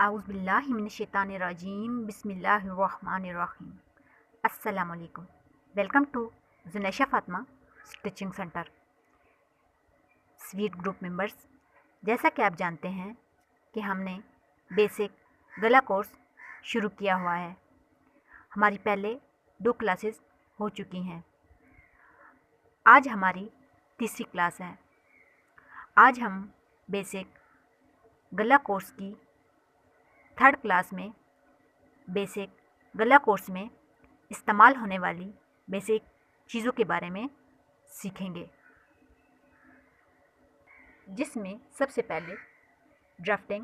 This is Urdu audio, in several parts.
اعوذ باللہ من الشیطان الرجیم بسم اللہ الرحمن الرحیم۔ السلام علیکم، welcome to Zanisha Fatima stitching centre. Sweet group members, جیسا کہ آپ جانتے ہیں کہ ہم نے بیسک گلا کورس شروع کیا ہوا ہے۔ ہماری پہلے 2 کلاسز ہو چکی ہیں۔ آج ہماری تیسری کلاس ہے۔ آج ہم بیسک گلا کورس کی 3rd کلاس میں بیسک گلا کورس میں استعمال ہونے والی بیسک چیزوں کے بارے میں سیکھیں گے، جس میں سب سے پہلے drafting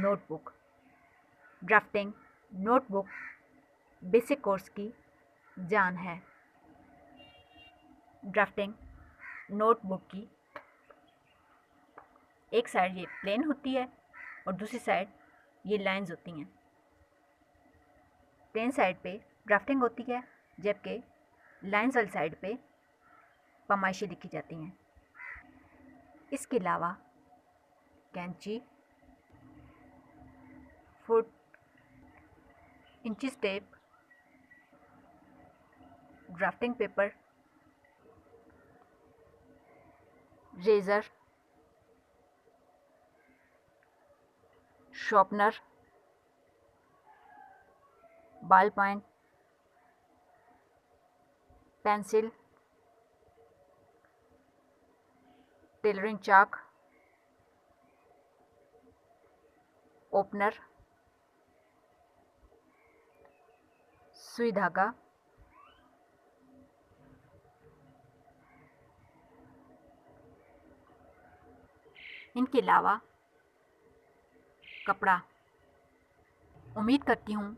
note book. Drafting note book basic course کی جان ہے۔ ڈرافٹنگ نوٹ بک کی ایک سائڈ یہ پلین ہوتی ہے اور دوسری سائڈ یہ لائنز ہوتی ہیں۔ پلین سائڈ پہ ڈرافٹنگ ہوتی ہے، جبکہ لائنز والی سائڈ پہ پیمائشیں لکھی جاتی ہیں۔ اس کے علاوہ کینچی، foot, inches tape, drafting paper, razor, sharpener, ball point, pencil, tailoring chalk, opener, سوئی دھاگا، ان کے علاوہ کپڑا۔ امید کرتی ہوں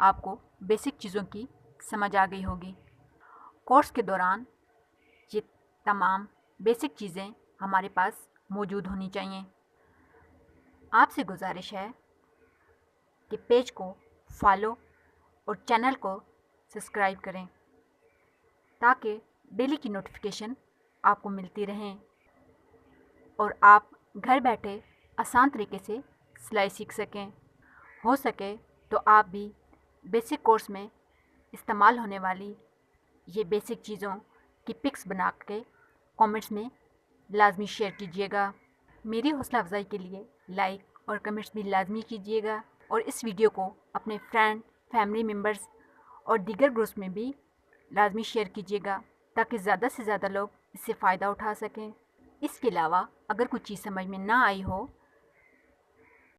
آپ کو بیسک چیزوں کی سمجھ آ گئی ہوگی۔ کورس کے دوران یہ تمام بیسک چیزیں ہمارے پاس موجود ہونی چاہیے۔ آپ سے گزارش ہے کہ پیج کو فالو اور چینل کو سبسکرائب کریں تاکہ ڈیلی کی نوٹیفیکیشن آپ کو ملتی رہیں اور آپ گھر بیٹھے آسان طریقے سے سلائی سیکھ سکیں۔ ہو سکے تو آپ بھی بیسک کورس میں استعمال ہونے والی یہ بیسک چیزوں کی پکس بنا کے کامنٹس میں لازمی شیئر کیجیے گا۔ میری حوصلہ افزائی کے لیے لائک اور کمنٹس بھی لازمی کیجیے گا، اور اس ویڈیو کو اپنے فرینڈ، فیملی ممبرز اور دیگر گروپس میں بھی لازمی شیئر کیجیے گا تاکہ زیادہ سے زیادہ لوگ اس سے فائدہ اٹھا سکیں۔ اس کے علاوہ اگر کوئی چیز سمجھ میں نہ آئی ہو